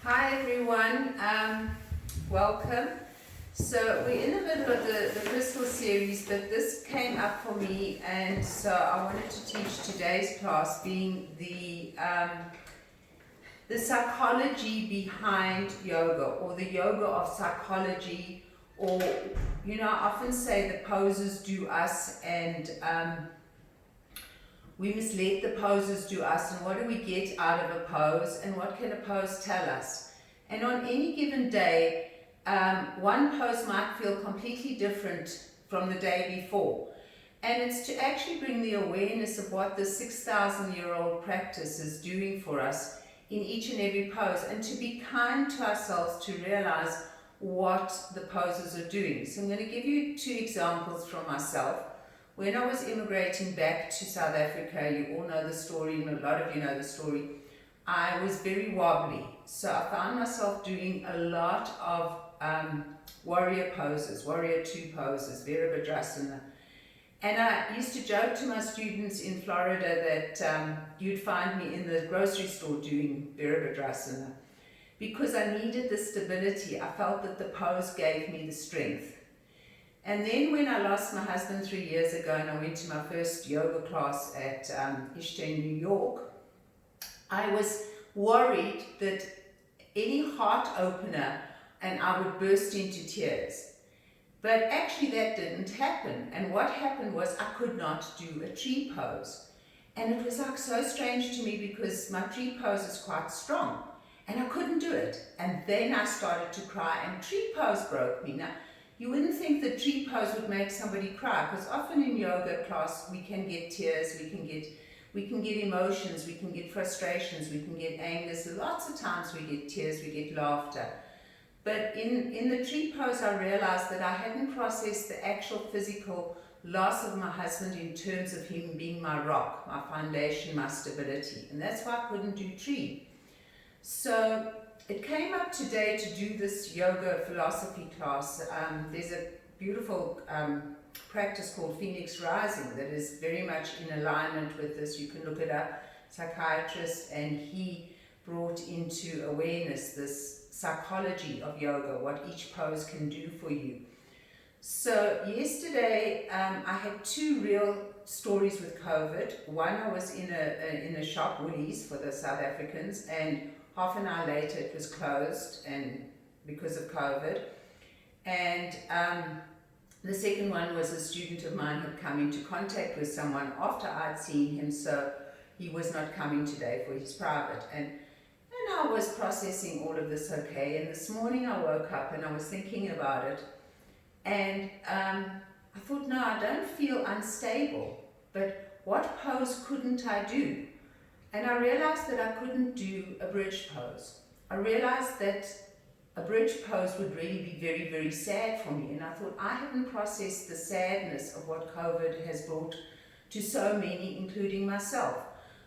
Hi everyone, welcome. So we're in the middle of the crystal series, but this came up for me, and so I wanted to teach today's class being the psychology behind yoga, or the yoga of psychology, or I often say the poses do us, and we must let the poses do us, and what do we get out of a pose, and what can a pose tell us. And on any given day, one pose might feel completely different from the day before. And it's to actually bring the awareness of what the 6,000-year-old practice is doing for us in each and every pose, and to be kind to ourselves to realize what the poses are doing. So I'm going to give you two examples from myself. When I was immigrating back to South Africa, you all know the story, and a lot of you know the story, I was very wobbly. So I found myself doing a lot of warrior poses, warrior two poses, Virabhadrasana. And I used to joke to my students in Florida that you'd find me in the grocery store doing Virabhadrasana, because I needed the stability. I felt that the pose gave me the strength. And then when I lost my husband 3 years ago and I went to my first yoga class at Ishta in New York, I was worried that any heart opener and I would burst into tears. But actually that didn't happen. And what happened was I could not do a tree pose. And it was like so strange to me, because my tree pose is quite strong and I couldn't do it. And then I started to cry, and tree pose broke me. Now, you wouldn't think that tree pose would make somebody cry, because often in yoga class we can get tears, we can get emotions, we can get frustrations, we can get anger. Lots of times we get tears, we get laughter. But in the tree pose, I realized that I hadn't processed the actual physical loss of my husband in terms of him being my rock, my foundation, my stability. And that's why I couldn't do tree. So it came up today to do this yoga philosophy class. There's a beautiful practice called Phoenix Rising that is very much in alignment with this. You can look it up, psychiatrist, and he brought into awareness this psychology of yoga, what each pose can do for you. So yesterday I had two real stories with COVID. One, I was in a shop, Woolies for the South Africans, and half an hour later it was closed, and because of COVID. And the second one was a student of mine had come into contact with someone after I'd seen him, so he was not coming today for his private. And I was processing all of this okay, and this morning I woke up and I was thinking about it, and I thought, no, I don't feel unstable, but what pose couldn't I do? And I realized that I couldn't do a bridge pose. I realized that a bridge pose would really be very, very sad for me. And I thought, I haven't processed the sadness of what COVID has brought to so many, including myself.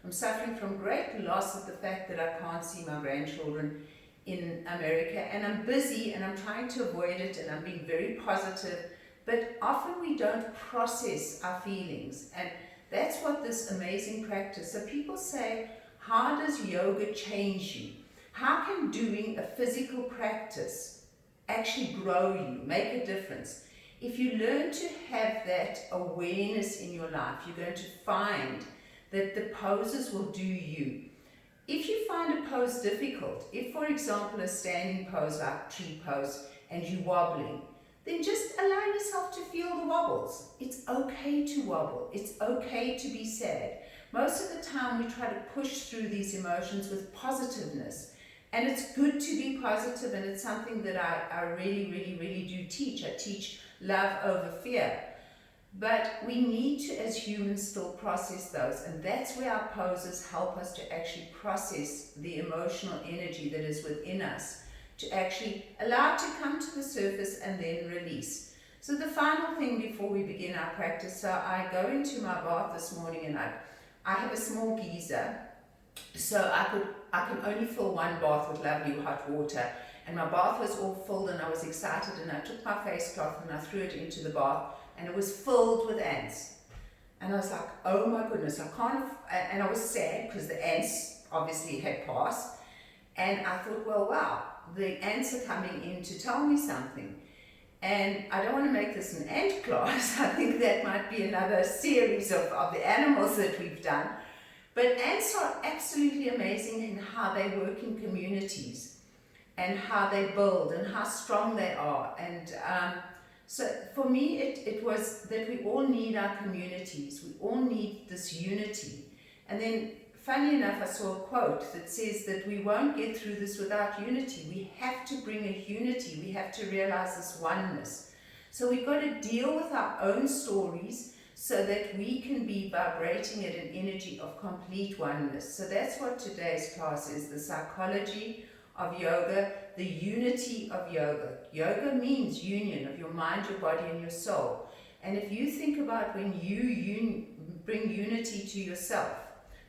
I'm suffering from great loss of the fact that I can't see my grandchildren in America. And I'm busy and I'm trying to avoid it, and I'm being very positive. But often we don't process our feelings. And that's what this amazing practice. So people say, how does yoga change you? How can doing a physical practice actually grow you, make a difference? If you learn to have that awareness in your life, you're going to find that the poses will do you. If you find a pose difficult, if for example a standing pose like tree pose and you're wobbling, then just allow yourself to feel the wobbles. It's okay to wobble. It's okay to be sad. Most of the time we try to push through these emotions with positiveness. And it's good to be positive, and it's something that I really, really, really do teach. I teach love over fear. But we need to, as humans, still process those. And that's where our poses help us to actually process the emotional energy that is within us, to actually allow it to come to the surface and then release. So the final thing before we begin our practice, so I go into my bath this morning, and I have a small geyser, so I can only fill one bath with lovely hot water. And my bath was all filled, and I was excited, and I took my face cloth and I threw it into the bath, and it was filled with ants. And I was like, oh my goodness, I can't, and I was sad because the ants obviously had passed. And I thought, well, wow, the ants are coming in to tell me something. And I don't want to make this an ant class. I think that might be another series of the animals that we've done. But ants are absolutely amazing in how they work in communities and how they build and how strong they are. And so for me, it was that we all need our communities. We all need this unity. And then, funny enough, I saw a quote that says that we won't get through this without unity. We have to bring a unity. We have to realize this oneness. So we've got to deal with our own stories so that we can be vibrating at an energy of complete oneness. So that's what today's class is, the psychology of yoga, the unity of yoga. Yoga means union of your mind, your body, and your soul. And if you think about when you bring unity to yourself,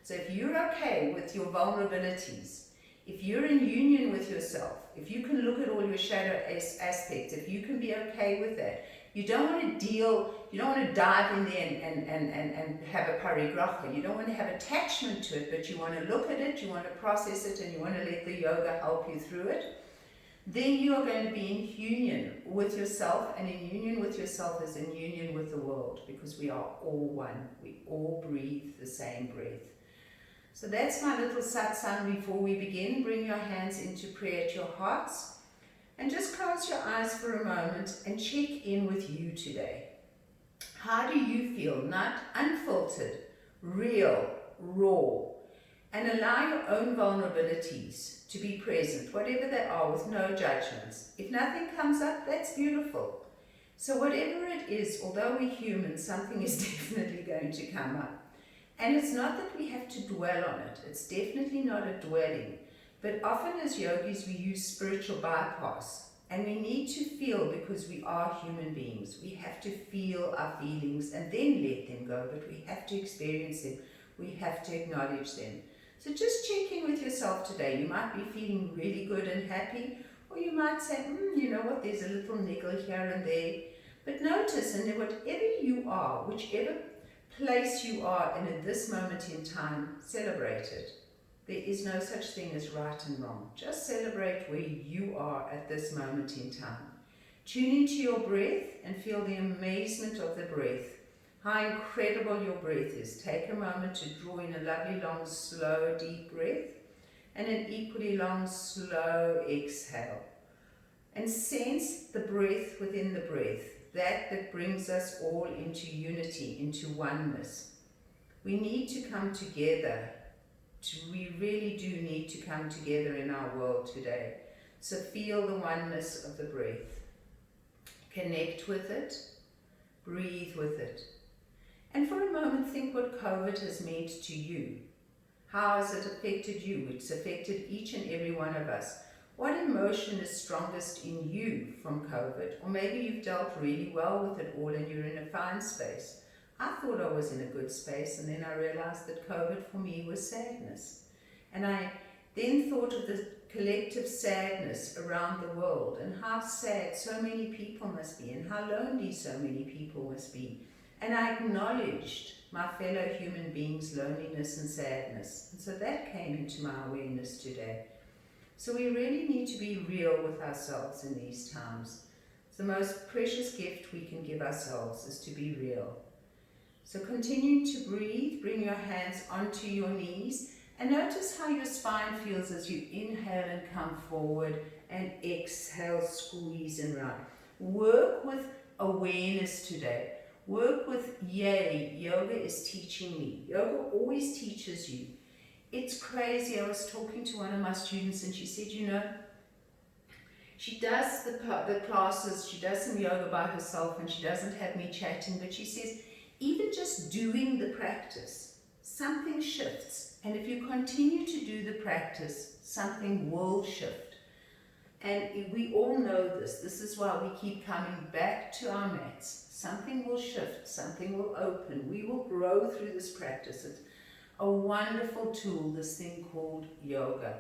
so if you're okay with your vulnerabilities, if you're in union with yourself, if you can look at all your shadow aspects, if you can be okay with that, you don't want to dive in there and have a parigraha. You don't want to have attachment to it, but you want to look at it, you want to process it, and you want to let the yoga help you through it. Then you are going to be in union with yourself, and in union with yourself is in union with the world, because we are all one. We all breathe the same breath. So that's my little satsang before we begin. Bring your hands into prayer at your hearts. And just close your eyes for a moment and check in with you today. How do you feel? Not unfiltered, real, raw. And allow your own vulnerabilities to be present, whatever they are, with no judgments. If nothing comes up, that's beautiful. So whatever it is, although we're human, something is definitely going to come up. And it's not that we have to dwell on it. It's definitely not a dwelling. But often as yogis, we use spiritual bypass. And we need to feel, because we are human beings. We have to feel our feelings and then let them go. But we have to experience them. We have to acknowledge them. So just check in with yourself today. You might be feeling really good and happy. Or you might say, you know what, there's a little niggle here and there. But notice, and whatever you are, whichever place you are in this moment in time, celebrate it. There is no such thing as right and wrong. Just celebrate where you are at this moment in time. Tune into your breath and feel the amazement of the breath. How incredible your breath is. Take a moment to draw in a lovely, long, slow, deep breath and an equally long, slow exhale. And sense the breath within the breath, that brings us all into unity, into oneness. We need to come together. We really do need to come together in our world today. So feel the oneness of the breath. Connect with it. Breathe with it. And for a moment, think what COVID has meant to you. How has it affected you? It's affected each and every one of us. What emotion is strongest in you from COVID? Or maybe you've dealt really well with it all and you're in a fine space. I thought I was in a good space, and then I realized that COVID for me was sadness. And I then thought of the collective sadness around the world and how sad so many people must be and how lonely so many people must be. And I acknowledged my fellow human beings' loneliness and sadness. And so that came into my awareness today. So we really need to be real with ourselves in these times. The most precious gift we can give ourselves is to be real. So continue to breathe, bring your hands onto your knees, and notice how your spine feels as you inhale and come forward, and exhale, squeeze and round. Work with awareness today. Work with yay, yoga is teaching me. Yoga always teaches you. It's crazy. I was talking to one of my students and she said, you know, she does the classes, she does some yoga by herself and she doesn't have me chatting, but she says, even just doing the practice, something shifts. And if you continue to do the practice, something will shift. And we all know this. This is why we keep coming back to our mats. Something will shift, something will open. We will grow through this practice. It's a wonderful tool, this thing called yoga.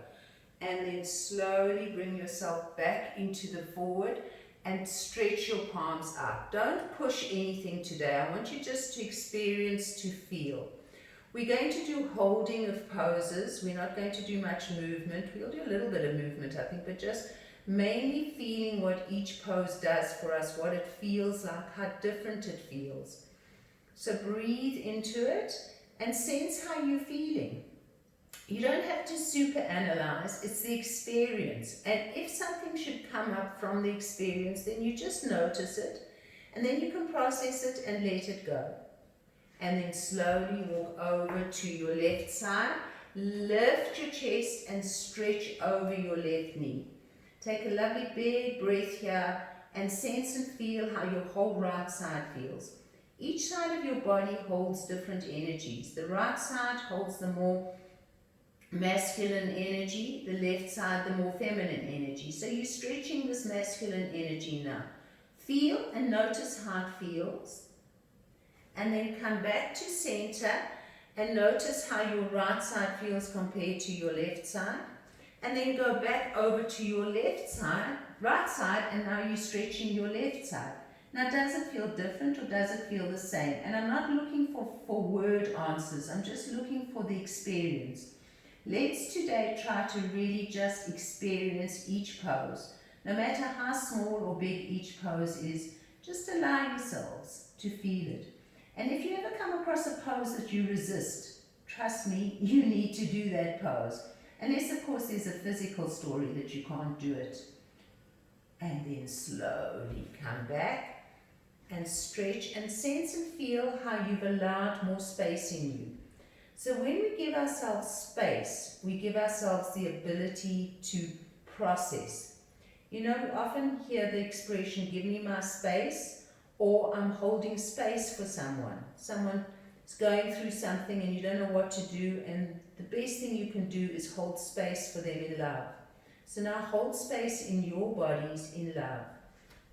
And then slowly bring yourself back into the forward and stretch your palms out. Don't push anything today. I want you just to experience, to feel. We're going to do holding of poses. We're not going to do much movement. We'll do a little bit of movement, I think, but just mainly feeling what each pose does for us, what it feels like, how different it feels. So breathe into it and sense how you're feeling. You don't have to super analyze, it's the experience. And if something should come up from the experience, then you just notice it, and then you can process it and let it go. And then slowly walk over to your left side, lift your chest and stretch over your left knee. Take a lovely big breath here and sense and feel how your whole right side feels. Each side of your body holds different energies. The right side holds the more masculine energy, the left side the more feminine energy. So you're stretching this masculine energy now. Feel and notice how it feels. And then come back to center and notice how your right side feels compared to your left side. And then go back over to your left side, right side, and now you're stretching your left side. Now, does it feel different or does it feel the same? And I'm not looking for word answers. I'm just looking for the experience. Let's today try to really just experience each pose. No matter how small or big each pose is, just allow yourselves to feel it. And if you ever come across a pose that you resist, trust me, you need to do that pose. Unless, of course, there's a physical story that you can't do it. And then slowly come back and stretch and sense and feel how you've allowed more space in you. So when we give ourselves space, we give ourselves the ability to process. You know, we often hear the expression, give me my space, or I'm holding space for someone. Someone is going through something and you don't know what to do, and the best thing you can do is hold space for them in love. So now hold space in your bodies in love.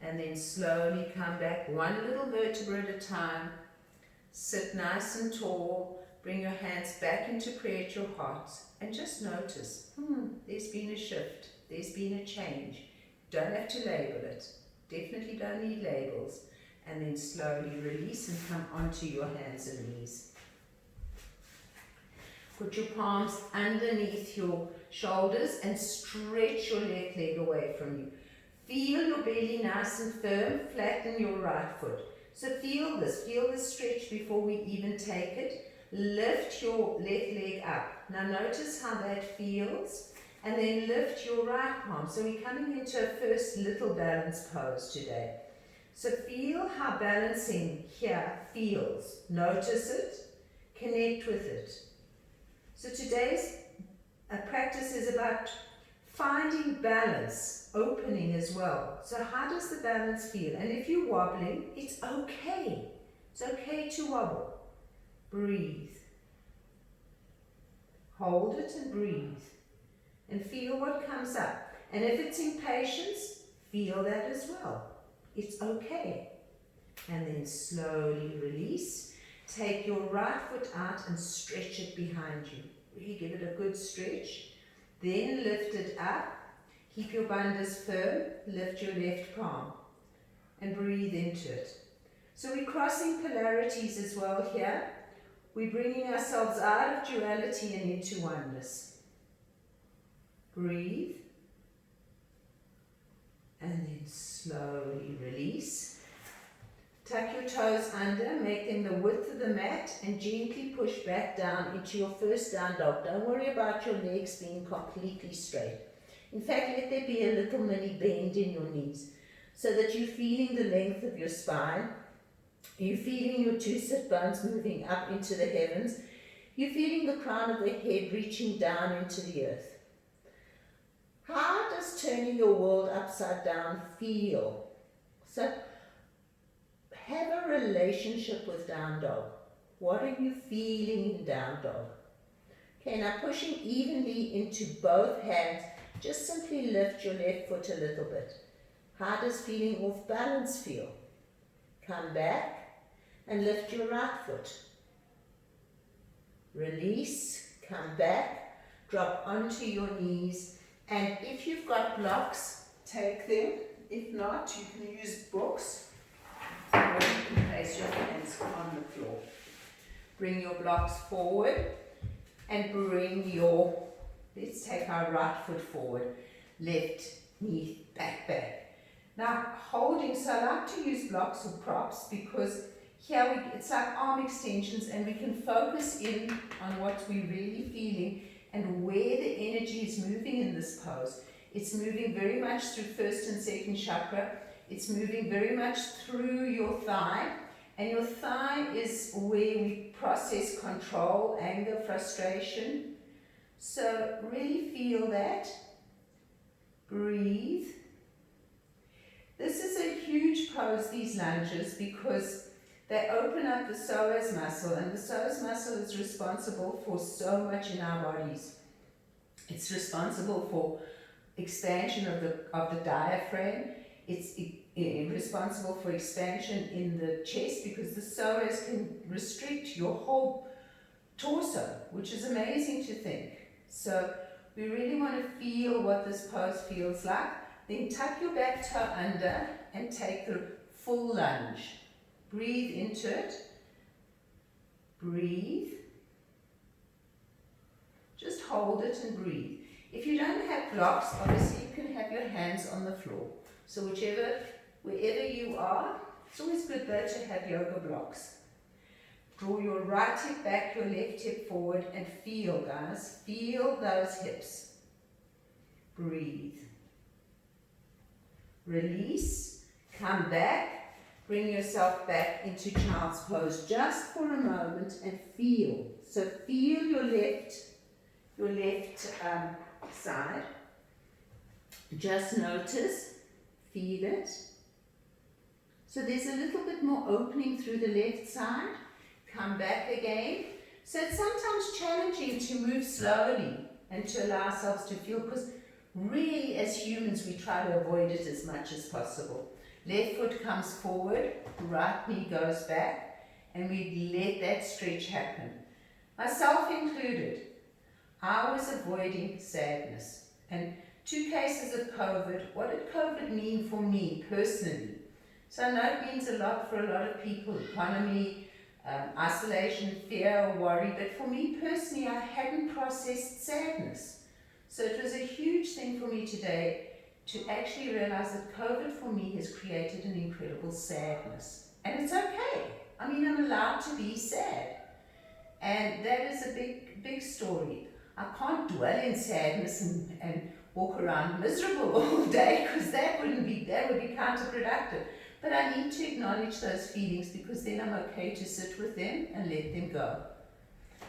And then slowly come back one little vertebra at a time. Sit nice and tall. Bring your hands back into prayer at your heart. And just notice, there's been a shift. There's been a change. Don't have to label it. Definitely don't need labels. And then slowly release and come onto your hands and knees. Put your palms underneath your shoulders and stretch your left leg away from you. Feel your belly nice and firm, flatten your right foot. So feel this stretch before we even take it. Lift your left leg up. Now notice how that feels, and then lift your right palm. So we're coming into a first little balance pose today. So feel how balancing here feels. Notice it, connect with it. So today's practice is about finding balance, opening as well. So how does the balance feel? And if you're wobbling, it's okay. It's okay to wobble. Breathe. Hold it and breathe. And feel what comes up. And if it's impatience, feel that as well. It's okay. And then slowly release. Take your right foot out and stretch it behind you. Really give it a good stretch. Then lift it up. Keep your bandhas firm. Lift your left palm. And breathe into it. So we're crossing polarities as well here. We're bringing ourselves out of duality and into oneness. Breathe. And then slowly release. Tuck your toes under, make them the width of the mat, and gently push back down into your first down dog. Don't worry about your legs being completely straight. In fact, let there be a little mini bend in your knees so that you're feeling the length of your spine. You're feeling your two sit bones moving up into the heavens. You're feeling the crown of the head reaching down into the earth. How does turning your world upside down feel? So, have a relationship with down dog. What are you feeling in down dog? Okay, now pushing evenly into both hands, just simply lift your left foot a little bit. How does feeling off balance feel? Come back and lift your right foot. Release, come back, drop onto your knees, and if you've got blocks, take them. If not, you can use books. Or you can place your hands on the floor. Bring your blocks forward and bring your, let's take our right foot forward, left knee back. Now holding, so I like to use blocks or props because here it's like arm extensions and we can focus in on what we're really feeling and where the energy is moving in this pose. It's moving very much through first and second chakra. It's moving very much through your thigh. And your thigh is where we process control, anger, frustration. So really feel that. Breathe. This is a huge pose, these lunges, because they open up the psoas muscle, and the psoas muscle is responsible for so much in our bodies. It's responsible for expansion of the diaphragm. It's responsible for expansion in the chest because the psoas can restrict your whole torso, which is amazing to think. So we really want to feel what this pose feels like. Then tuck your back toe under and take the full lunge. Breathe into it. Breathe. Just hold it and breathe. If you don't have blocks, obviously you can have your hands on the floor. So wherever you are, it's always good though to have yoga blocks. Draw your right hip back, your left hip forward, and feel, guys. Feel those hips. Breathe. Release. Come back. Bring yourself back into child's pose just for a moment and feel. So feel your left side. Just notice, feel it. So there's a little bit more opening through the left side. Come back again. So it's sometimes challenging to move slowly and to allow ourselves to feel, because really as humans we try to avoid it as much as possible. Left foot comes forward, right knee goes back, and we let that stretch happen. Myself included. I was avoiding sadness. And 2 cases of COVID. What did COVID mean for me personally? So I know it means a lot for a lot of people, economy, isolation, fear, worry, but for me personally, I hadn't processed sadness. So it was a huge thing for me today to actually realize that COVID for me has created an incredible sadness. And it's okay. I mean, I'm allowed to be sad. And that is a big story. I can't dwell in sadness and walk around miserable all day, because that would be counterproductive. But I need to acknowledge those feelings, because then I'm okay to sit with them and let them go.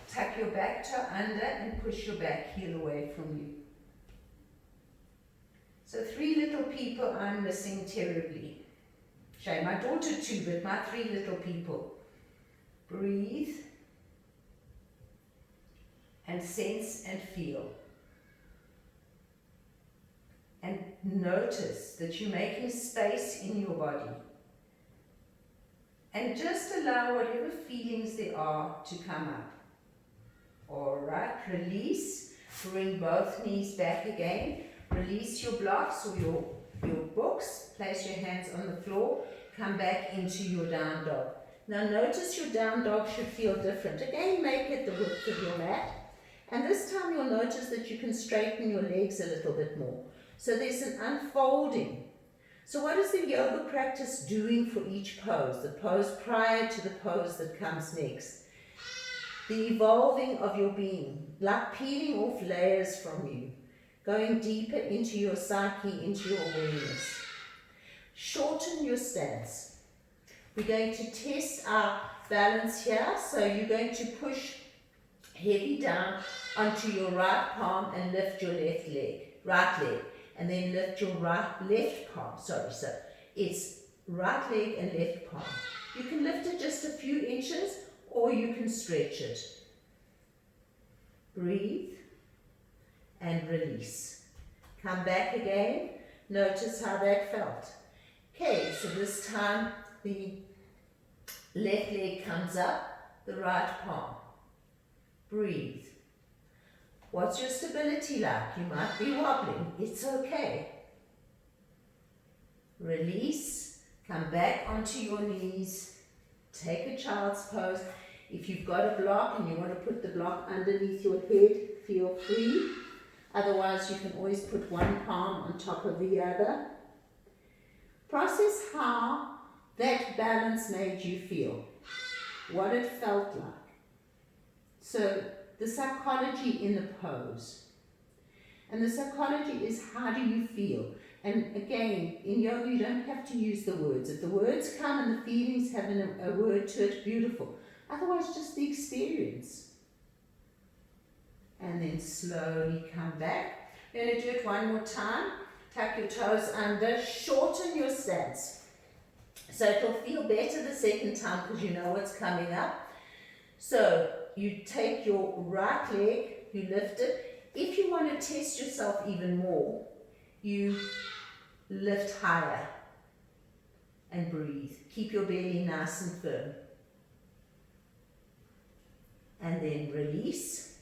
Tuck your back toe under and push your back heel away from you. So 3 little people I'm missing terribly. Shame, my daughter too, but my 3 little people. Breathe and sense and feel. And notice that you're making space in your body. And just allow whatever feelings there are to come up. Alright, release. Bring both knees back again. Release your blocks or your books. Place your hands on the floor. Come back into your down dog. Now notice your down dog should feel different. Again, make it the width of your mat. And this time you'll notice that you can straighten your legs a little bit more. So there's an unfolding. So what is the yoga practice doing for each pose? The pose prior to the pose that comes next. The evolving of your being, like peeling off layers from you, going deeper into your psyche, into your awareness. Shorten your stance. We're going to test our balance here. So you're going to push heavy down onto your right palm and lift your right leg. And then lift your left palm. So it's right leg and left palm. You can lift it just a few inches, or you can stretch it. Breathe and release. Come back again. Notice how that felt. Okay, so this time the left leg comes up, the right palm. Breathe. What's your stability like? You might be wobbling. It's okay. Release. Come back onto your knees. Take a child's pose. If you've got a block and you want to put the block underneath your head, feel free. Otherwise, you can always put one palm on top of the other. Process how that balance made you feel, what it felt like. So the psychology in the pose. And the psychology is, how do you feel? And again, in yoga you don't have to use the words. If the words come and the feelings have a word to it, beautiful. Otherwise, just the experience. And then slowly come back. We're going to do it one more time. Tuck your toes under, shorten your stance. So it'll feel better the second time because you know what's coming up. So you take your right leg, you lift it. If you want to test yourself even more, you lift higher and breathe. Keep your belly nice and firm. And then release.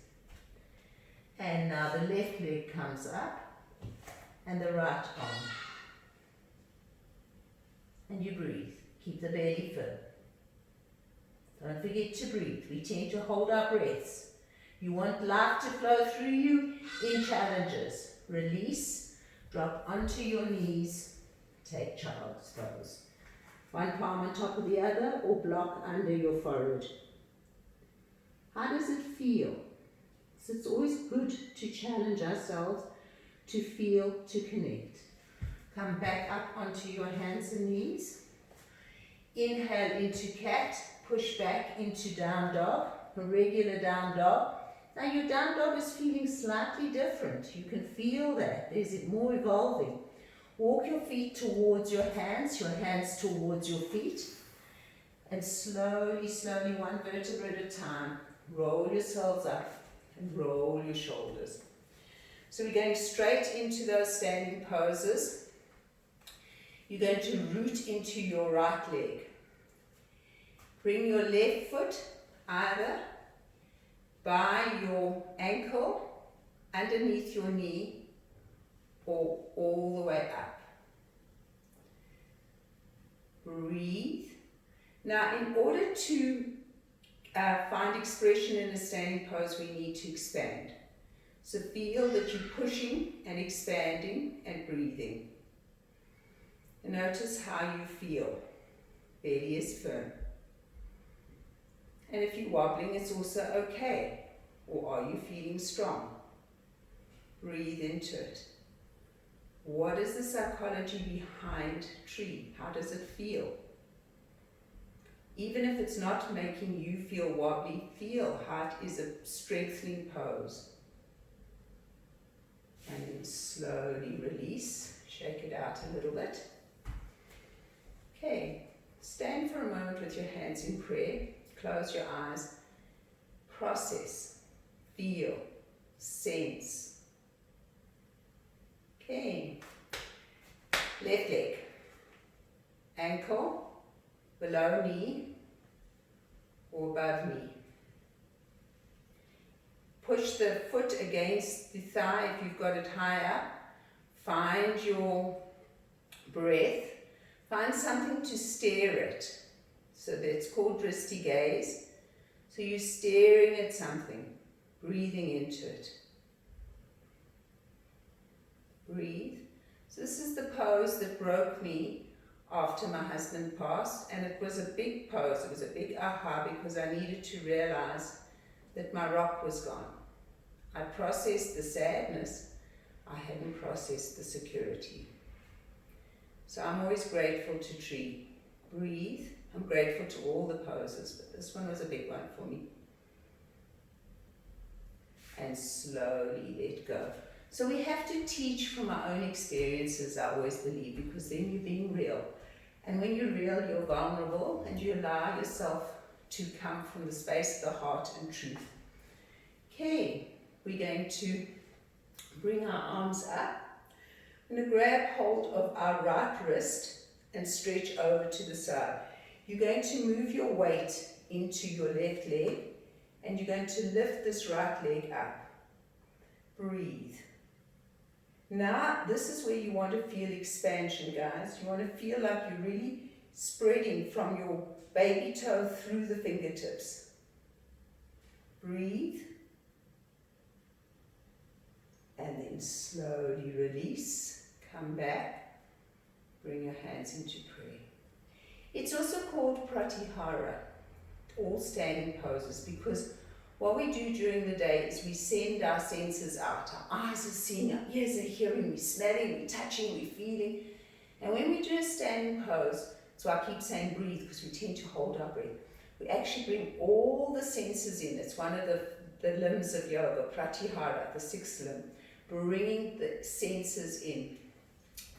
And now the left leg comes up and the right arm. And you breathe. Keep the belly firm. Don't forget to breathe. We tend to hold our breaths. You want life to flow through you in challenges. Release, drop onto your knees, take child's pose. One palm on top of the other or block under your forehead. How does it feel? So it's always good to challenge ourselves, to feel, to connect. Come back up onto your hands and knees. Inhale into cat, push back into down dog, a regular down dog. Now your down dog is feeling slightly different. You can feel that. There's more evolving. Walk your feet towards your hands towards your feet. And slowly, slowly, one vertebra at a time, roll yourselves up and roll your shoulders. So we're going straight into those standing poses. You're going to root into your right leg. Bring your left foot either by your ankle, underneath your knee, or all the way up. Breathe. Now, in order to find expression in a standing pose, we need to expand. So feel that you're pushing and expanding and breathing. And notice how you feel. Belly is firm. And if you're wobbling, it's also okay. Or are you feeling strong? Breathe into it. What is the psychology behind tree? How does it feel? Even if it's not making you feel wobbly, feel how it is a strengthening pose. And then slowly release. Shake it out a little bit. Okay, stand for a moment with your hands in prayer. Close your eyes. Process. Feel. Sense. Okay. Left leg. Ankle. Below knee. Or above knee. Push the foot against the thigh if you've got it high up. Find your breath. Find something to stare at. So that's called Twisty Gaze. So you're staring at something, breathing into it. Breathe. So this is the pose that broke me after my husband passed, and it was a big pose. It was a big aha because I needed to realize that my rock was gone. I processed the sadness, I hadn't processed the security. So I'm always grateful to tree. Breathe. I'm grateful to all the poses, but this one was a big one for me. And slowly let go. So we have to teach from our own experiences, I always believe, because then you're being real. And when you're real, you're vulnerable, and you allow yourself to come from the space of the heart and truth. Okay, we're going to bring our arms up. We're going to grab hold of our right wrist and stretch over to the side. You're going to move your weight into your left leg, and you're going to lift this right leg up. Breathe. Now, this is where you want to feel expansion, guys. You want to feel like you're really spreading from your baby toe through the fingertips. Breathe. And then slowly release. Come back. Bring your hands into prayer. It's also called pratyahara, all standing poses, because what we do during the day is we send our senses out. Our eyes are seeing, our ears are hearing, we're smelling, we're touching, we're feeling. And when we do a standing pose, so I keep saying breathe because we tend to hold our breath. We actually bring all the senses in. It's one of the limbs of yoga, pratyahara, the sixth limb. Bringing the senses in.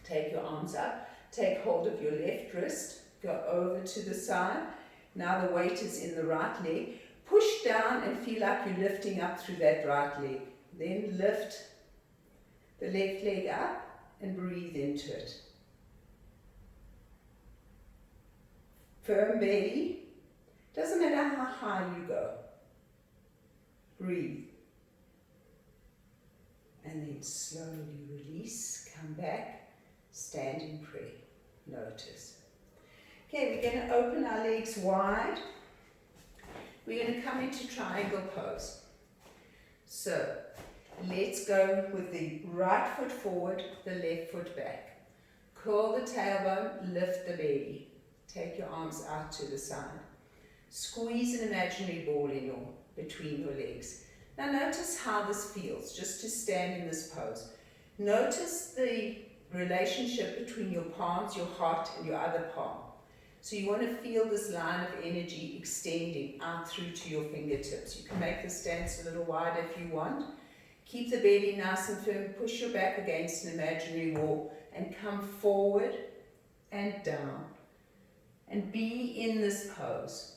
Take your arms up. Take hold of your left wrist. Go over to the side. Now the weight is in the right leg. Push down and feel like you're lifting up through that right leg. Then lift the left leg up and breathe into it. Firm belly. Doesn't matter how high you go. Breathe. And then slowly release. Come back. Stand in prayer. Notice. Okay, we're going to open our legs wide. We're going to come into triangle pose. So, let's go with the right foot forward, the left foot back. Curl the tailbone, lift the belly. Take your arms out to the side. Squeeze an imaginary ball between your legs. Now notice how this feels, just to stand in this pose. Notice the relationship between your palms, your heart, and your other palm. So you want to feel this line of energy extending out through to your fingertips. You can make the stance a little wider if you want. Keep the belly nice and firm. Push your back against an imaginary wall and come forward and down. And be in this pose.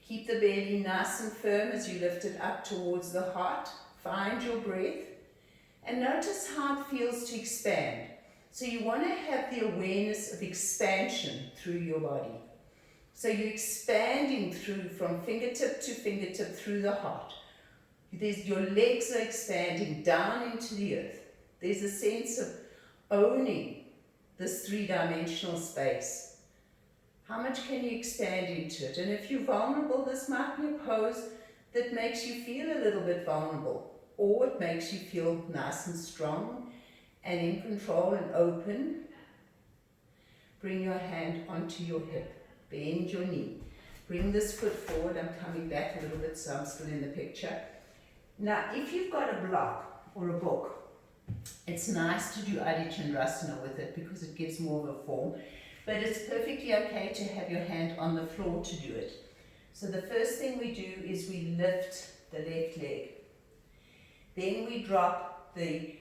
Keep the belly nice and firm as you lift it up towards the heart. Find your breath. And notice how it feels to expand. So you want to have the awareness of expansion through your body. So you're expanding through from fingertip to fingertip through the heart. Your legs are expanding down into the earth. There's a sense of owning this three-dimensional space. How much can you expand into it? And if you're vulnerable, this might be a pose that makes you feel a little bit vulnerable, or it makes you feel nice and strong and in control and open. Bring your hand onto your hip. Bend your knee. Bring this foot forward. I'm coming back a little bit so I'm still in the picture. Now, if you've got a block or a book, it's nice to do Adi Chandrasana with it because it gives more of a form. But it's perfectly okay to have your hand on the floor to do it. So the first thing we do is we lift the left leg. Then we drop the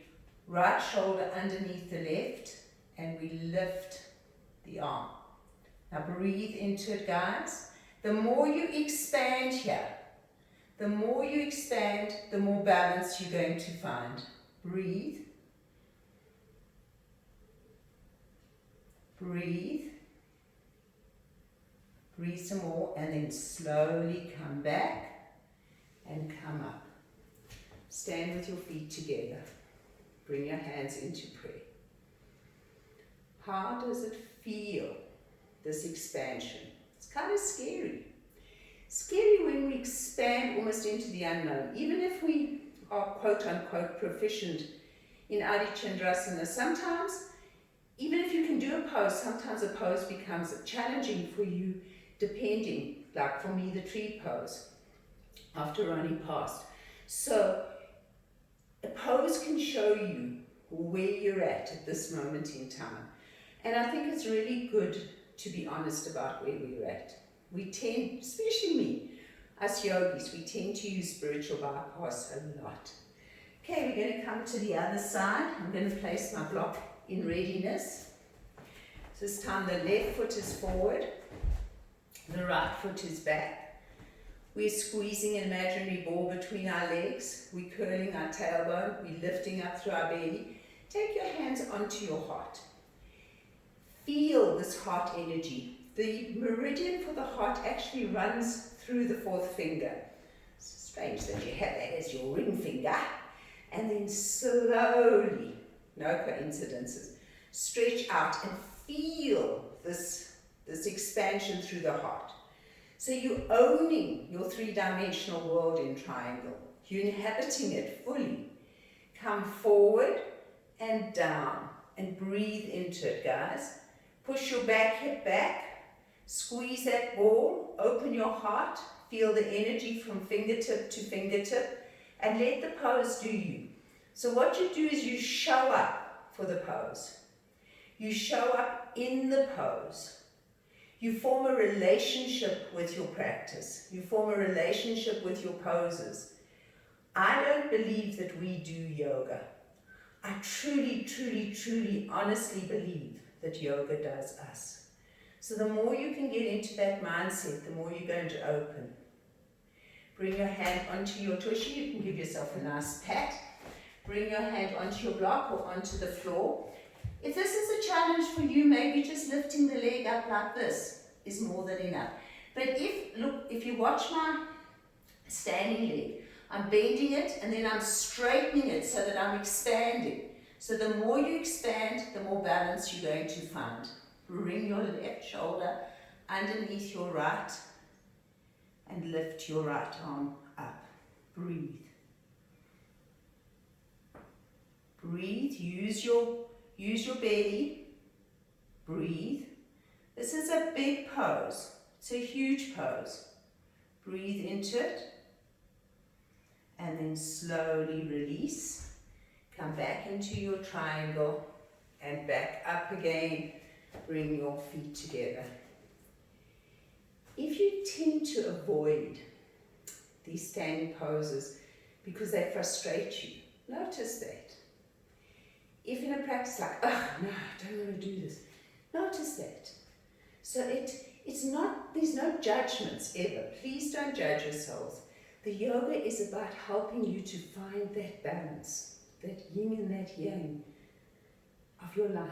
right shoulder underneath the left and we lift the arm. Now breathe into it, guys. The more you expand here, the more you expand, the more balance you're going to find. Breathe. Breathe. Breathe some more and then slowly come back and come up. Stand with your feet together. Bring your hands into prayer. How does it feel, this expansion? It's kind of scary. Scary when we expand almost into the unknown. Even if we are quote-unquote proficient in Adi Chandrasana, sometimes, even if you can do a pose, sometimes a pose becomes challenging for you, depending, like for me, the tree pose, after running past. So, a pose can show you where you're at this moment in time. And I think it's really good to be honest about where we're at. We tend, especially me, us yogis, we tend to use spiritual bypass a lot. Okay, we're going to come to the other side. I'm going to place my block in readiness. So this time the left foot is forward, the right foot is back. We're squeezing an imaginary ball between our legs. We're curling our tailbone. We're lifting up through our belly. Take your hands onto your heart. Feel this heart energy. The meridian for the heart actually runs through the fourth finger. It's strange that you have that as your ring finger. And then slowly, no coincidences, stretch out and feel this expansion through the heart. So you're owning your three-dimensional world in triangle. You're inhabiting it fully. Come forward and down and breathe into it, guys. Push your back hip back. Squeeze that ball. Open your heart. Feel the energy from fingertip to fingertip. And let the pose do you. So what you do is you show up for the pose. You show up in the pose. You form a relationship with your practice. You form a relationship with your poses. I don't believe that we do yoga. I truly, truly, truly, honestly believe that yoga does us. So the more you can get into that mindset, the more you're going to open. Bring your hand onto your tushy. You can give yourself a nice pat. Bring your hand onto your block or onto the floor. If this is a challenge for you, maybe just lifting the leg up like this is more than enough. But if you watch my standing leg, I'm bending it and then I'm straightening it so that I'm expanding. So the more you expand, the more balance you're going to find. Bring your left shoulder underneath your right and lift your right arm up. Breathe. Breathe. Use your belly. Breathe. This is a big pose. It's a huge pose. Breathe into it. And then slowly release. Come back into your triangle and back up again. Bring your feet together. If you tend to avoid these standing poses because they frustrate you, notice that. If in a practice like, oh no, I don't want to do this, notice that. So it's not, there's no judgments ever. Please don't judge yourselves. The yoga is about helping you to find that balance, that yin and that yang of your life.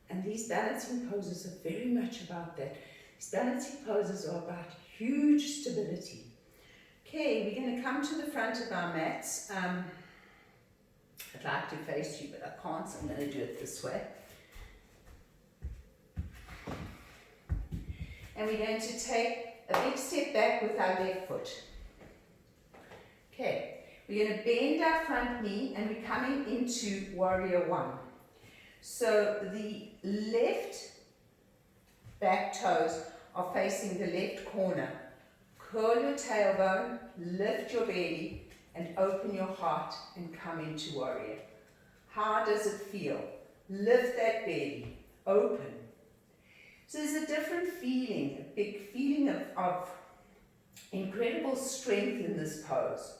And these balancing poses are very much about that. These balancing poses are about huge stability. Okay, we're going to come to the front of our mats. I'd like to face you, but I can't, so I'm going to do it this way. And we're going to take a big step back with our left foot. Okay, we're going to bend our front knee and we're coming into warrior one. So the left back toes are facing the left corner. Curl your tailbone, lift your belly, and open your heart and come into warrior. How does it feel? Lift that belly, open. So there's a different feeling, a big feeling of incredible strength in this pose.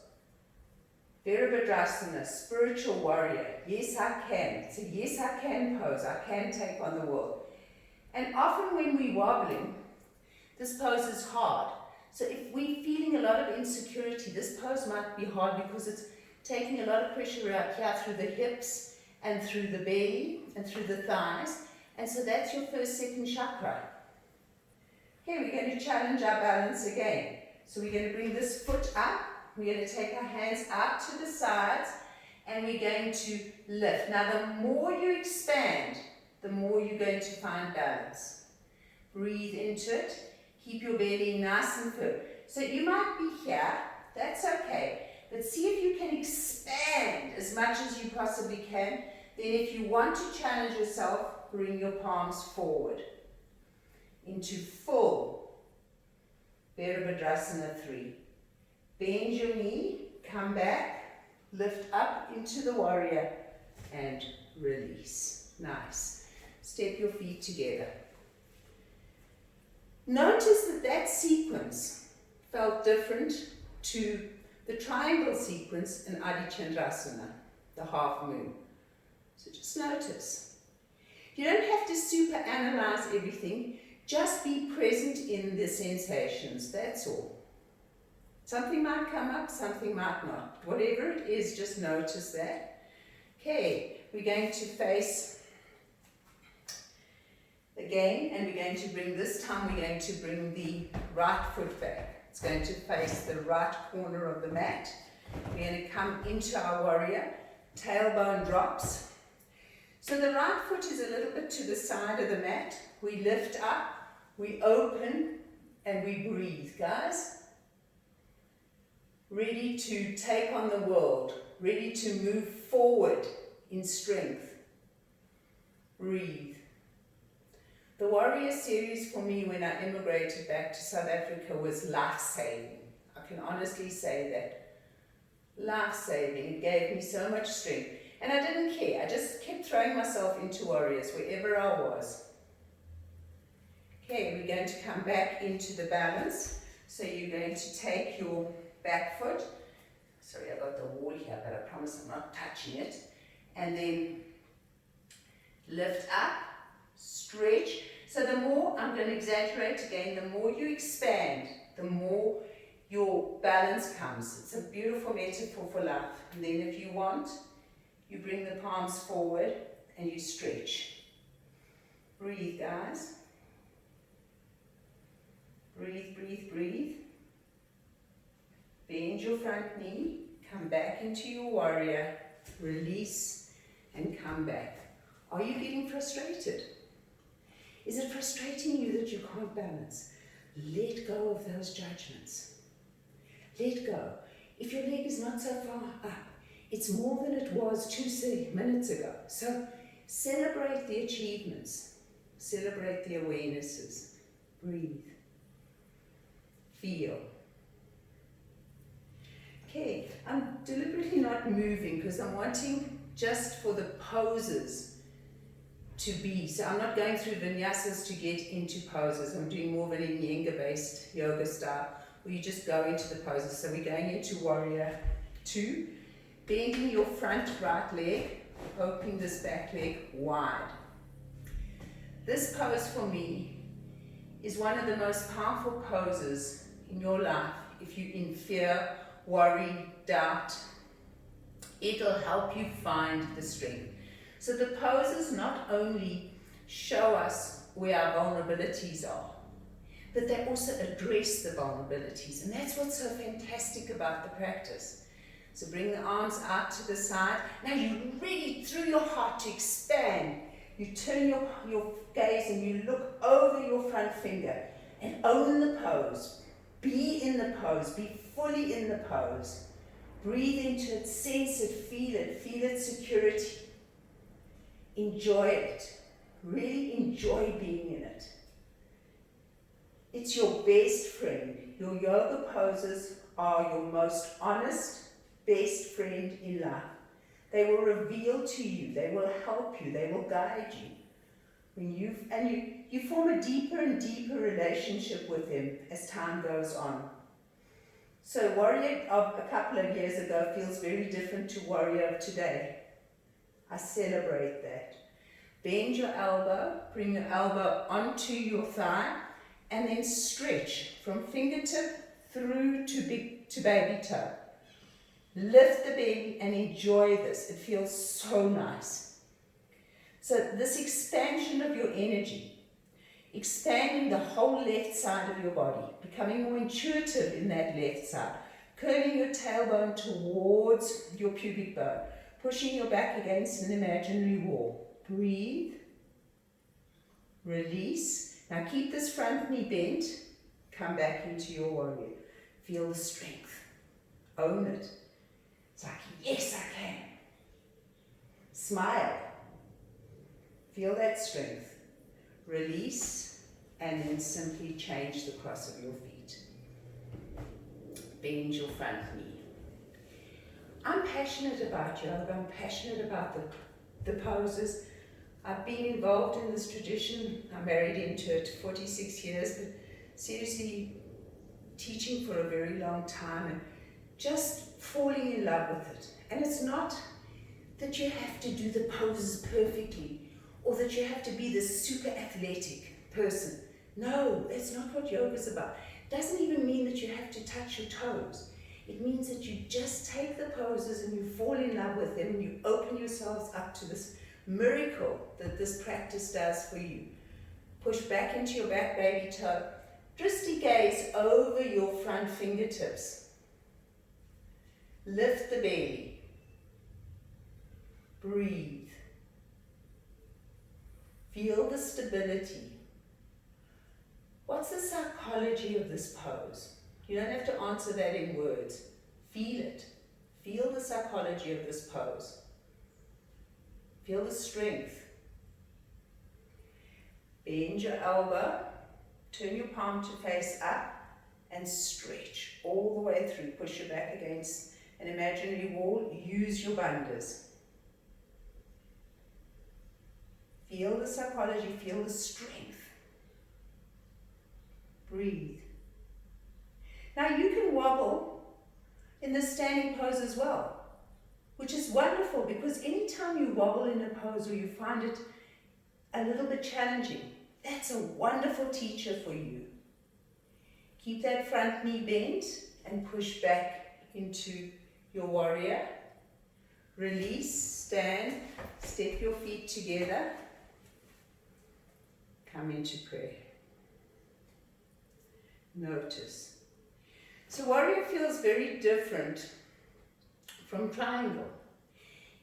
Virabhadrasana, spiritual warrior. Yes, I can. It's a yes, I can pose. I can take on the world. And often when we're wobbling, this pose is hard. So if we're feeling a lot of insecurity, this pose might be hard because it's taking a lot of pressure out here through the hips and through the belly and through the thighs. And so that's your first, second chakra. Okay, we're going to challenge our balance again. So we're going to bring this foot up. We're going to take our hands out to the sides and we're going to lift. Now the more you expand, the more you're going to find balance. Breathe into it. Keep your belly nice and firm. So you might be here, that's okay. But see if you can expand as much as you possibly can. Then if you want to challenge yourself, bring your palms forward into full Virabhadrasana 3. Bend your knee, come back, lift up into the warrior and release. Nice. Step your feet together. Notice that sequence felt different to the triangle sequence in Adi Chandrasana, the half moon. So just notice. You don't have to super analyze everything, just be present in the sensations, that's all. Something might come up, something might not. Whatever it is, just notice that. Okay, we're going to face again, and we're going to bring, this time we're going to bring the right foot back. It's going to face the right corner of the mat. We're going to come into our warrior, tailbone drops. So the right foot is a little bit to the side of the mat. We lift up, we open, and we breathe, guys. Ready to take on the world, ready to move forward in strength. Breathe. The Warrior series for me when I immigrated back to South Africa was life-saving. I can honestly say that. Life-saving. It gave me so much strength. And I didn't care. I just kept throwing myself into Warriors wherever I was. Okay, we're going to come back into the balance. So you're going to take your back foot. Sorry, I got the wall here, but I promise I'm not touching it. And then lift up, stretch. So the more, I'm going to exaggerate again, the more you expand, the more your balance comes. It's a beautiful metaphor for life. And then if you want, you bring the palms forward and you stretch. Breathe, guys. Breathe, breathe, breathe. Bend your front knee. Come back into your warrior. Release and come back. Are you getting frustrated? Is it frustrating you that you can't balance? Let go of those judgments. Let go. If your leg is not so far up, it's more than it was 2 minutes ago. So celebrate the achievements. Celebrate the awarenesses. Breathe. Feel. Okay, I'm deliberately not moving because I'm wanting just for the poses to be. So I'm not going through vinyasas to get into poses. I'm doing more of an Iyengar-based yoga style where you just go into the poses. So we're going into Warrior 2. Bending your front right leg, opening this back leg wide. This pose for me is one of the most powerful poses in your life if you're in fear, worry, doubt. It'll help you find the strength. So the poses not only show us where our vulnerabilities are, but they also address the vulnerabilities. And that's what's so fantastic about the practice. So bring the arms out to the side. Now you're ready through your heart to expand. You turn your gaze and you look over your front finger and own the pose. Be in the pose. Be fully in the pose. Breathe into it, sense it, feel its security. Enjoy it. Really enjoy being in it. It's your best friend. Your yoga poses are your most honest, best friend in life. They will reveal to you, they will help you, they will guide you. When you form a deeper and deeper relationship with them as time goes on. So Warrior of a couple of years ago feels very different to Warrior of today. I celebrate that. Bend your elbow, bring your elbow onto your thigh, and then stretch from fingertip through to baby toe. Lift the belly and enjoy this. It feels so nice. So this expansion of your energy, expanding the whole left side of your body, becoming more intuitive in that left side, curling your tailbone towards your pubic bone, pushing your back against an imaginary wall. Breathe. Release. Now keep this front knee bent. Come back into your warrior. Feel the strength. Own it. It's like, yes, I can. Smile. Feel that strength. Release, and then simply change the cross of your feet. Bend your front knee. I'm passionate about yoga. I'm passionate about the poses. I've been involved in this tradition. I married into it 46 years, but seriously teaching for a very long time and just falling in love with it. And it's not that you have to do the poses perfectly or that you have to be this super athletic person. No, that's not what yoga is about. It doesn't even mean that you have to touch your toes. It means that you just take the poses and you fall in love with them and you open yourselves up to this miracle that this practice does for you. Push back into your back baby toe. Twisty gaze over your front fingertips. Lift the belly. Breathe. Feel the stability. What's the psychology psychology of this pose. You don't have to answer that in words. Feel it. Feel the psychology of this pose. Feel the strength. Bend your elbow, turn your palm to face up, and stretch all the way through. Push your back against an imaginary wall. Use your bandhas. Feel the psychology, feel the strength. Breathe. Now you can wobble in the standing pose as well, which is wonderful because anytime you wobble in a pose or you find it a little bit challenging, that's a wonderful teacher for you. Keep that front knee bent and push back into your warrior. Release, stand, step your feet together. Come into prayer. Notice. So warrior feels very different from triangle.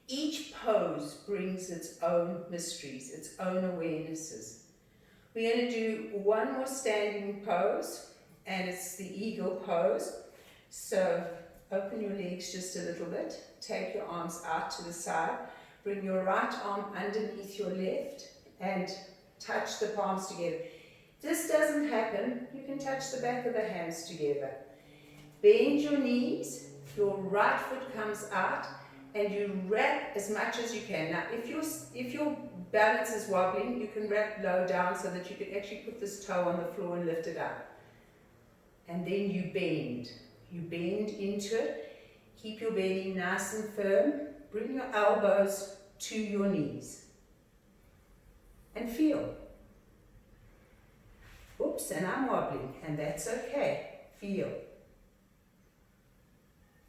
Each pose brings its own mysteries, its own awarenesses. We're going to do one more standing pose, and it's the eagle pose. So open your legs just a little bit. Take your arms out to the side. Bring your right arm underneath your left and touch the palms together. If this doesn't happen, you can touch the back of the hands together. Bend your knees, your right foot comes out, and you wrap as much as you can. Now, if your balance is wobbling, you can wrap low down so that you can actually put this toe on the floor and lift it up. And then you bend. You bend into it. Keep your belly nice and firm. Bring your elbows to your knees. And feel. Oops, and I'm wobbling, and that's okay. Feel.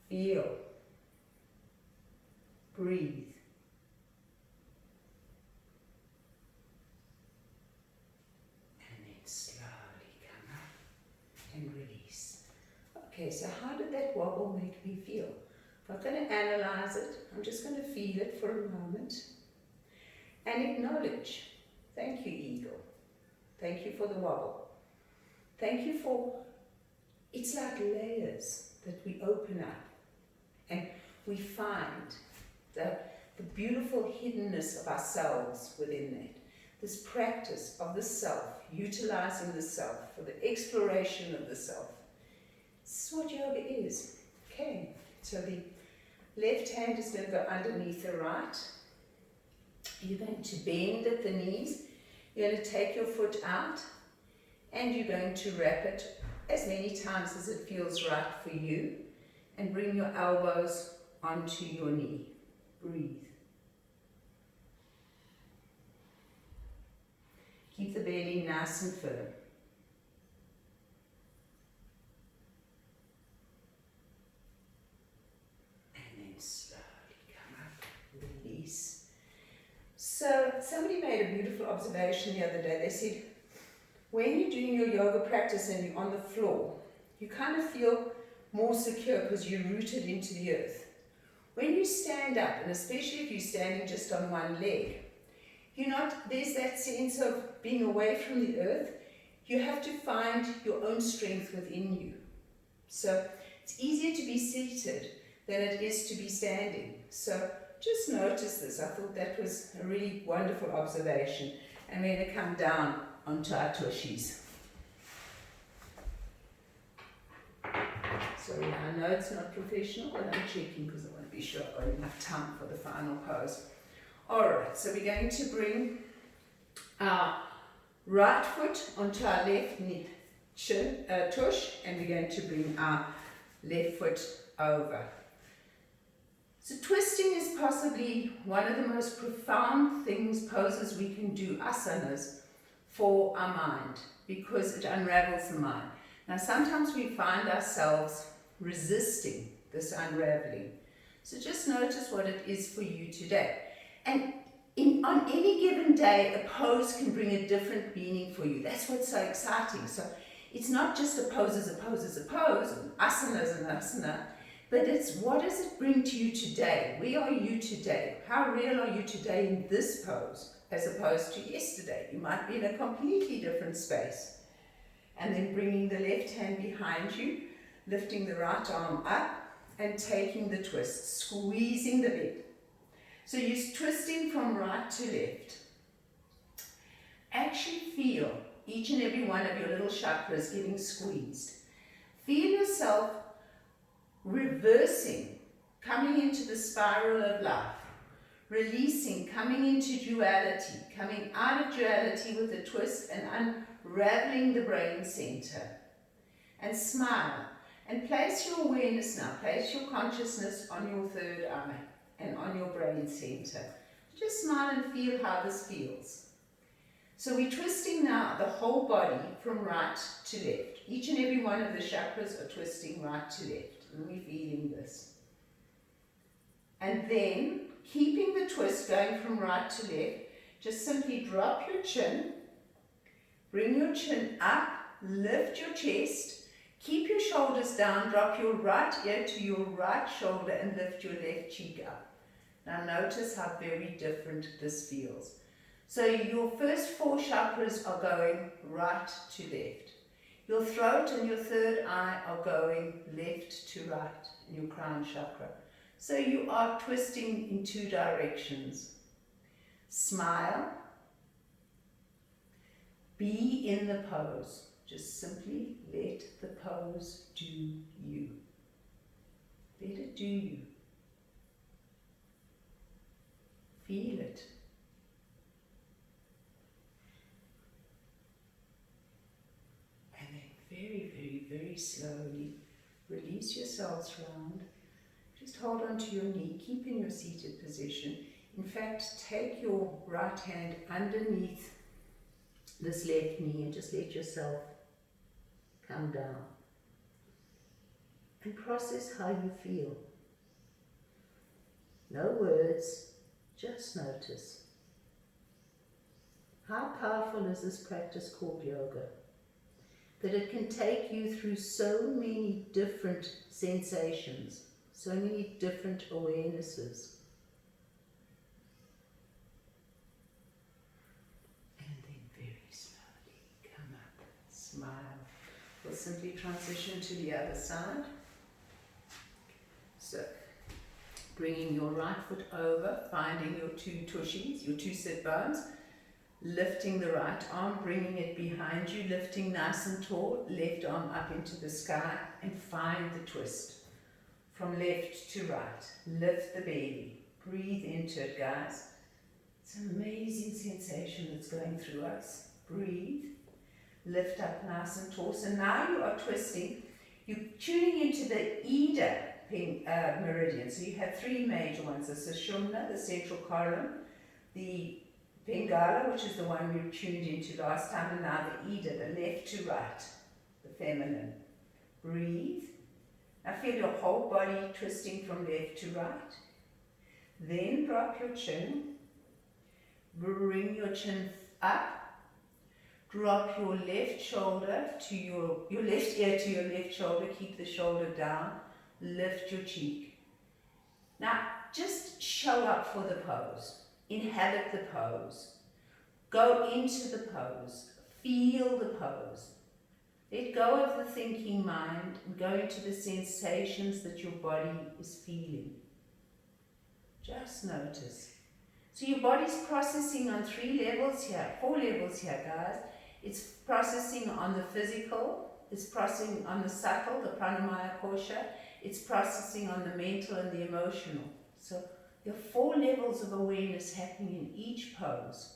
Feel. Breathe. And then slowly come up and release. Okay, so how did that wobble make me feel? I'm not going to analyze it. I'm just going to feel it for a moment. And acknowledge. Thank you, eagle. Thank you for the wobble. Thank you for, it's like layers that we open up and we find the beautiful hiddenness of ourselves within that. This practice of the self, utilizing the self for the exploration of the self. This is what yoga is. Okay, so the left hand is going to go underneath the right. You're going to bend at the knees. You're going to take your foot out and you're going to wrap it as many times as it feels right for you and bring your elbows onto your knee. Breathe. Keep the belly nice and firm. And then slowly come up, release. So somebody made a beautiful observation the other day. They said, when you're doing your yoga practice and you're on the floor, you kind of feel more secure because you're rooted into the earth. When you stand up, and especially if you're standing just on one leg, there's that sense of being away from the earth. You have to find your own strength within you. So it's easier to be seated than it is to be standing. So just notice this. I thought that was a really wonderful observation. And we're going to come down onto our tushis. Sorry, I know it's not professional, but I'm checking because I want to be sure I've got enough time for the final pose. Alright, so we're going to bring our right foot onto our left knee, tush, and we're going to bring our left foot over. So twisting is possibly one of the most profound poses we can do, asanas, for our mind, because it unravels the mind. Now sometimes we find ourselves resisting this unraveling. So just notice what it is for you today. And on any given day, a pose can bring a different meaning for you. That's what's so exciting. So it's not just a pose as a pose as a pose, and asana as an asana, but it's what does it bring to you today? Where are you today? How real are you today in this pose as opposed to yesterday? You might be in a completely different space. And then bringing the left hand behind you, lifting the right arm up and taking the twist, squeezing the bed. So you're twisting from right to left. Actually feel each and every one of your little chakras getting squeezed. Feel yourself reversing, coming into the spiral of life. Releasing, coming into duality, coming out of duality with a twist and unraveling the brain center. And smile. And place your awareness now, place your consciousness on your third eye and on your brain center. Just smile and feel how this feels. So we're twisting now the whole body from right to left. Each and every one of the chakras are twisting right to left. And we're feeling this. And then, keeping the twist going from right to left, just simply drop your chin, bring your chin up, lift your chest, keep your shoulders down, drop your right ear to your right shoulder and lift your left cheek up. Now notice how very different this feels. So your first 4 chakras are going right to left. Your throat and your third eye are going left to right in your crown chakra. So you are twisting in 2 directions. Smile. Be in the pose. Just simply let the pose do you. Let it do you. Feel it. And then very, very, very slowly release yourselves round. Just hold on to your knee, keep in your seated position. In fact, take your right hand underneath this left knee and just let yourself come down. And process how you feel. No words, just notice. How powerful is this practice called yoga? That it can take you through so many different sensations. So many different awarenesses. And then very slowly come up, smile. We'll simply transition to the other side. So, bringing your right foot over, finding your 2 tushies, your 2 sit bones, lifting the right arm, bringing it behind you, lifting nice and tall, left arm up into the sky, and find the twist. From left to right, lift the belly, breathe into it, guys. It's an amazing sensation that's going through us. Breathe, lift up nice and tall. So now you are twisting, you're tuning into the Ida meridian. So you have 3 major ones, the Sushumna, the central column, the Pingala, which is the one we tuned into last time, and now the Ida, the left to right, the feminine. Breathe. Now feel your whole body twisting from left to right. Then drop your chin. Bring your chin up. Drop your left shoulder to your left ear to your left shoulder. Keep the shoulder down. Lift your cheek. Now just show up for the pose. Inhabit the pose. Go into the pose. Feel the pose. Let go of the thinking mind and go into the sensations that your body is feeling. Just notice. So your body's processing on 3 levels here, 4 levels here, guys. It's processing on the physical, it's processing on the subtle, the pranamaya kosha, it's processing on the mental and the emotional. So there are 4 levels of awareness happening in each pose.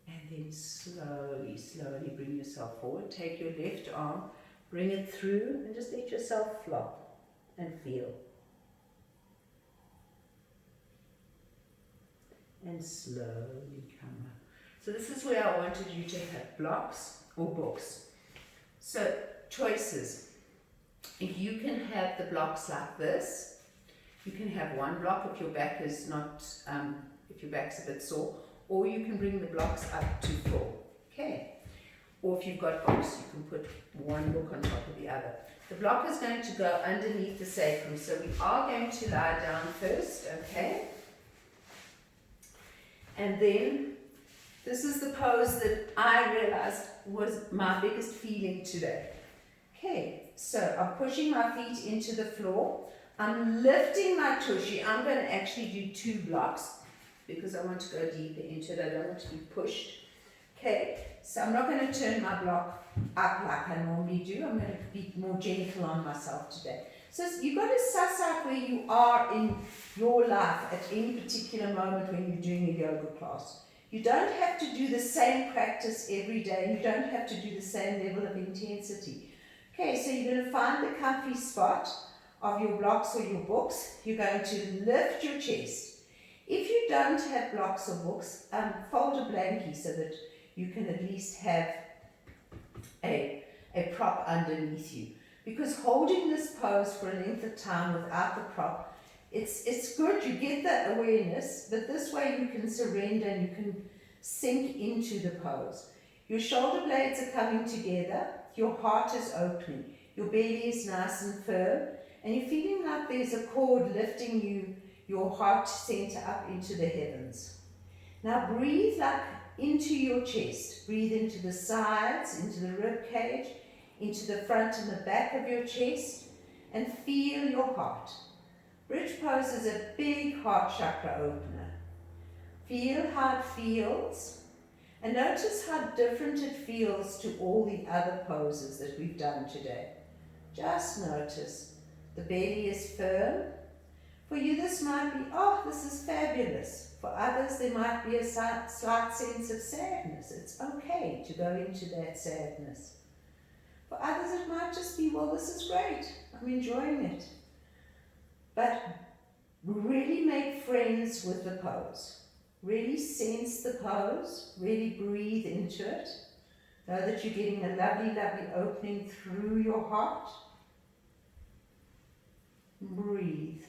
And then slowly, slowly bring yourself forward. Take your left arm, bring it through, and just let yourself flop and feel. And slowly come up. So this is where I wanted you to have blocks or books. So choices. You can have the blocks like this. You can have one block if your back is not, if your back's a bit sore. Or you can bring the blocks up to 4, okay? Or if you've got books, you can put one book on top of the other. The block is going to go underneath the sacrum, so we are going to lie down first, okay? And then This is the pose that I realized was my biggest feeling today. Okay, so I'm pushing my feet into the floor. I'm lifting my tushy. I'm going to actually do 2 blocks because I want to go deeper into it. I don't want to be pushed. Okay, so I'm not going to turn my block up like I normally do. I'm going to be more gentle on myself today. So you've got to suss out where you are in your life at any particular moment when you're doing a yoga class. You don't have to do the same practice every day. You don't have to do the same level of intensity. Okay, so you're going to find the comfy spot of your blocks or your books. You're going to lift your chest. If you don't have blocks or books, fold a blankie so that you can at least have a prop underneath you. Because holding this pose for a length of time without the prop, it's good, you get that awareness, but this way you can surrender and you can sink into the pose. Your shoulder blades are coming together, your heart is opening, your belly is nice and firm, and you're feeling like there's a cord lifting your heart center up into the heavens. Now breathe like into your chest. Breathe into the sides, into the rib cage, into the front and the back of your chest, and feel your heart. Bridge pose is a big heart chakra opener. Feel how it feels, and notice how different it feels to all the other poses that we've done today. Just notice. The belly is firm. For you this might be, oh, this is fabulous. For others there might be a slight sense of sadness. It's okay to go into that sadness. For others it might just be, well, this is great. I'm enjoying it. But really make friends with the pose. Really sense the pose. Really breathe into it. Know that you're getting a lovely, lovely opening through your heart. Breathe.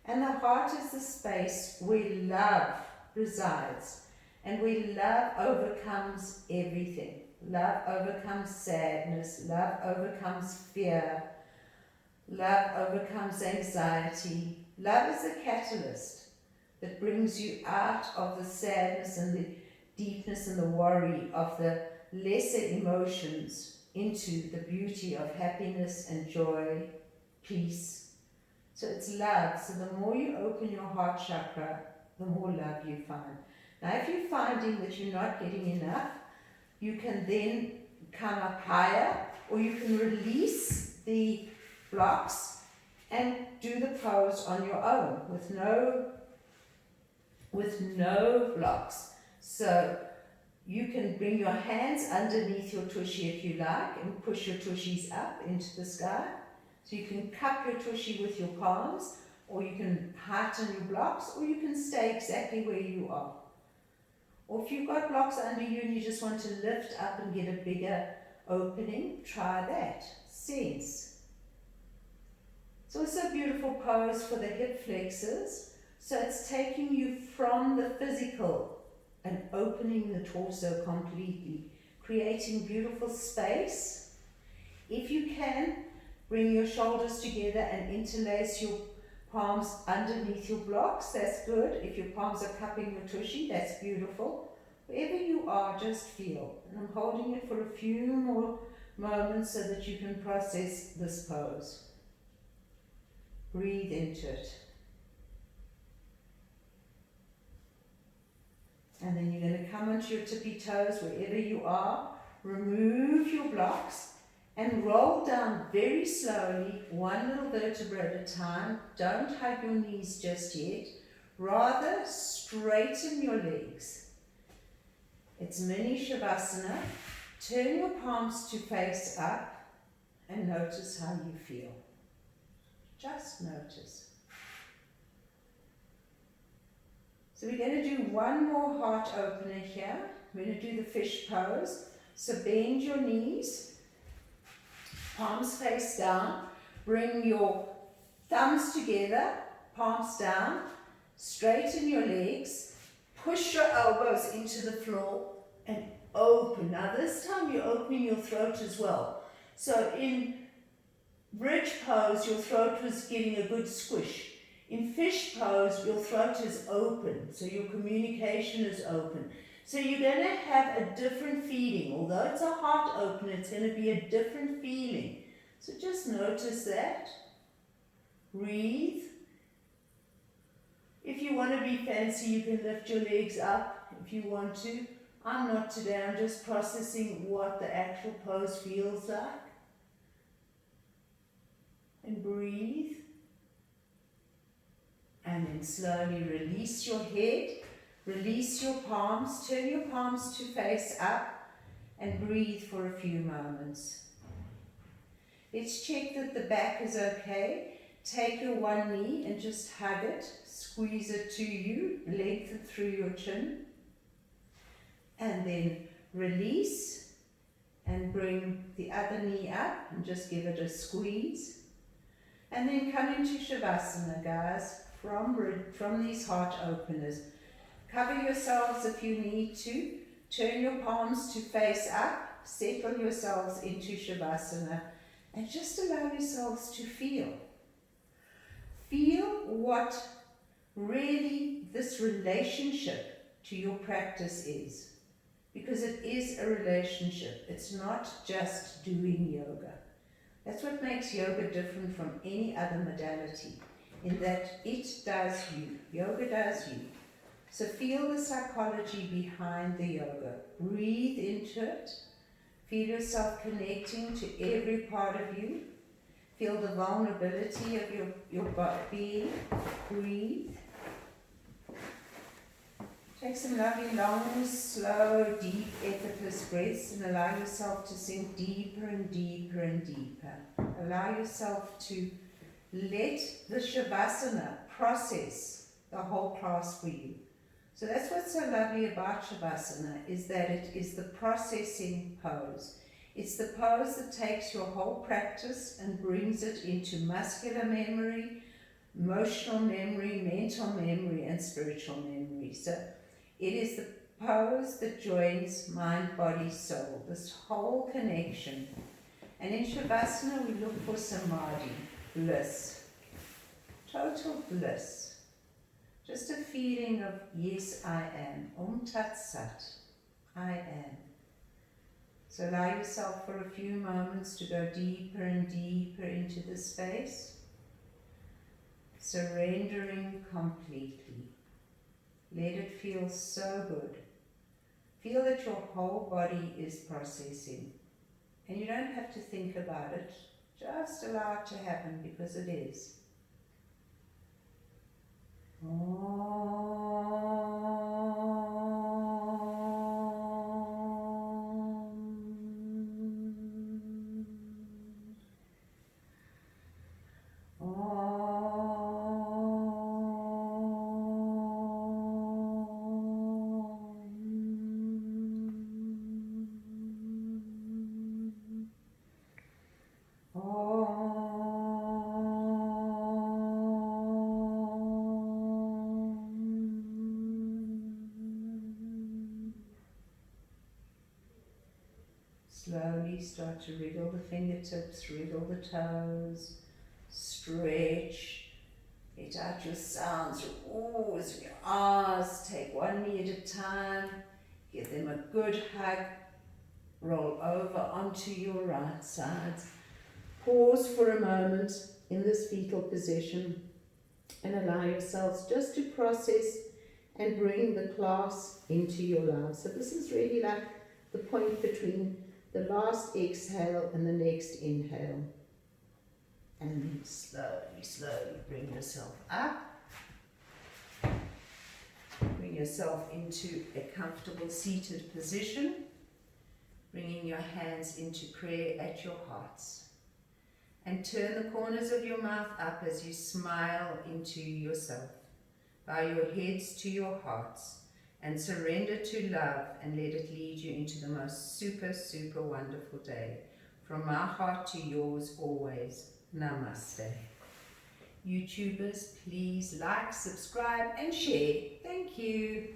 And the heart is the space where love resides and where love overcomes everything. Love overcomes sadness. Love overcomes fear. Love overcomes anxiety. Love is a catalyst that brings you out of the sadness and the deepness and the worry of the lesser emotions into the beauty of happiness and joy, peace. So it's love. So the more you open your heart chakra, the more love you find. Now if you're finding that you're not getting enough, you can then come up higher, or you can release the blocks and do the pose on your own with no blocks. So you can bring your hands underneath your tushy if you like and push your tushies up into the sky. So you can cup your tushy with your palms, or you can heighten your blocks, or you can stay exactly where you are. Or if you've got blocks under you and you just want to lift up and get a bigger opening, try that. Sense. It's also a beautiful pose for the hip flexors. So it's taking you from the physical and opening the torso completely, creating beautiful space. If you can, bring your shoulders together and interlace your palms underneath your blocks. That's good. If your palms are cupping your tushy, that's beautiful. Wherever you are, just feel. And I'm holding it for a few more moments so that you can process this pose. Breathe into it. And then you're going to come onto your tippy toes wherever you are. Remove your blocks. And roll down very slowly, one little vertebra at a time. Don't hug your knees just yet. Rather, straighten your legs. It's mini Shavasana. Turn your palms to face up and notice how you feel. Just notice. So we're going to do one more heart opener here. We're going to do the fish pose. So bend your knees. Palms face down, bring your thumbs together, palms down, straighten your legs, push your elbows into the floor and open. Now this time you're opening your throat as well. So in bridge pose, your throat was getting a good squish. In fish pose, your throat is open, so your communication is open. So you're going to have a different feeling. Although it's a heart opener, it's going to be a different feeling. So just notice that. Breathe. If you want to be fancy, you can lift your legs up if you want to. I'm not today, I'm just processing what the actual pose feels like. And breathe. And then slowly release your head, release your palms, turn your palms to face up, and breathe for a few moments. Let's check that the back is okay. Take your one knee and just hug it, squeeze it to you, lengthen through your chin. And then release and bring the other knee up and just give it a squeeze. And then come into Shavasana, guys, from these heart openers. Cover yourselves if you need to. Turn your palms to face up. Settle yourselves into Shavasana. And just allow yourselves to feel. Feel what really this relationship to your practice is. Because it is a relationship. It's not just doing yoga. That's what makes yoga different from any other modality, in that it does you. Yoga does you. So feel the psychology behind the yoga. Breathe into it. Feel yourself connecting to every part of you. Feel the vulnerability of your being. Breathe. Take some lovely, long, slow, deep, effortless breaths and allow yourself to sink deeper and deeper and deeper. Allow yourself to let the Shavasana process the whole class for you. So that's what's so lovely about Shavasana, is that it is the processing pose. It's the pose that takes your whole practice and brings it into muscular memory, emotional memory, mental memory, and spiritual memory. So it is the pose that joins mind, body, soul, this whole connection. And in Shavasana, we look for samadhi, bliss, total bliss. Just a feeling of, yes, I am. Tat Sat, I am. So allow yourself for a few moments to go deeper and deeper into the space, surrendering completely. Let it feel so good. Feel that your whole body is processing. And you don't have to think about it. Just allow it to happen, because it is. Slowly start to wriggle the fingertips, wriggle the toes, stretch, let out your sounds, your oohs and your ahs. Take one knee at a time, give them a good hug, roll over onto your right sides. Pause for a moment in this fetal position and allow yourselves just to process and bring the class into your life. So this is really like the point between the last exhale and the next inhale. And then slowly, slowly bring yourself up. Bring yourself into a comfortable seated position. Bringing your hands into prayer at your hearts. And turn the corners of your mouth up as you smile into yourself. Bow your heads to your hearts. And surrender to love and let it lead you into the most super, super wonderful day. From my heart to yours always. Namaste. YouTubers, please like, subscribe and share. Thank you.